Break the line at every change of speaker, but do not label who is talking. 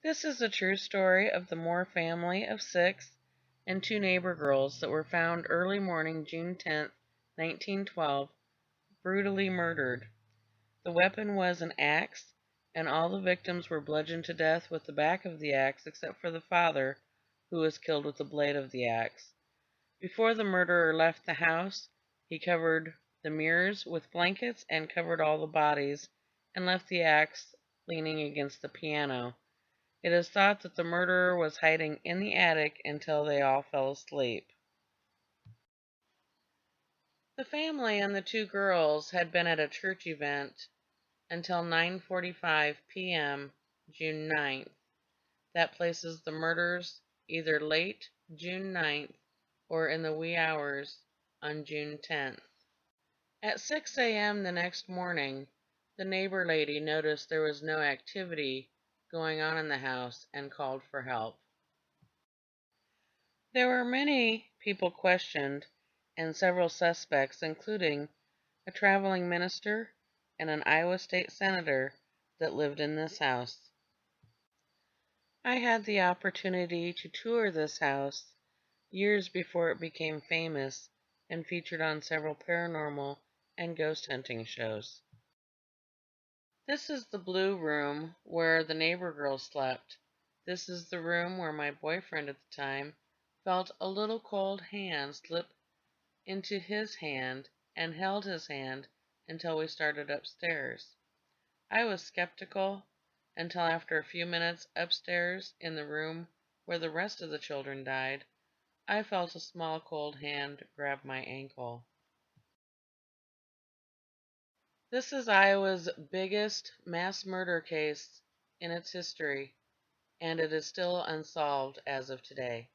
This is a true story of the Moore family of 6 and 2 neighbor girls that were found early morning June 10, 1912, brutally murdered. The weapon was an axe, and all the victims were bludgeoned to death with the back of the axe except for the father, who was killed with the blade of the axe. Before the murderer left the house, he covered the mirrors with blankets and covered all the bodies, and left the axe leaning against the piano. It is thought that the murderer was hiding in the attic until they all fell asleep. The family and the 2 girls had been at a church event until 9:45 p.m. June 9th. That places the murders either late June 9th or in the wee hours on June 10th. At 6 a.m. the next morning, the neighbor lady noticed there was no activity going on in the house and called for help. There were many people questioned and several suspects, including a traveling minister and an Iowa State senator that lived in this house. I had the opportunity to tour this house years before it became famous and featured on several paranormal and ghost hunting shows. This is the blue room where the neighbor girls slept. This is the room where my boyfriend at the time felt a little cold hand slip into his hand and held his hand until we started upstairs. I was skeptical until after a few minutes upstairs in the room where the rest of the children died, I felt a small cold hand grab my ankle. This is Iowa's biggest mass murder case in its history, and it is still unsolved as of today.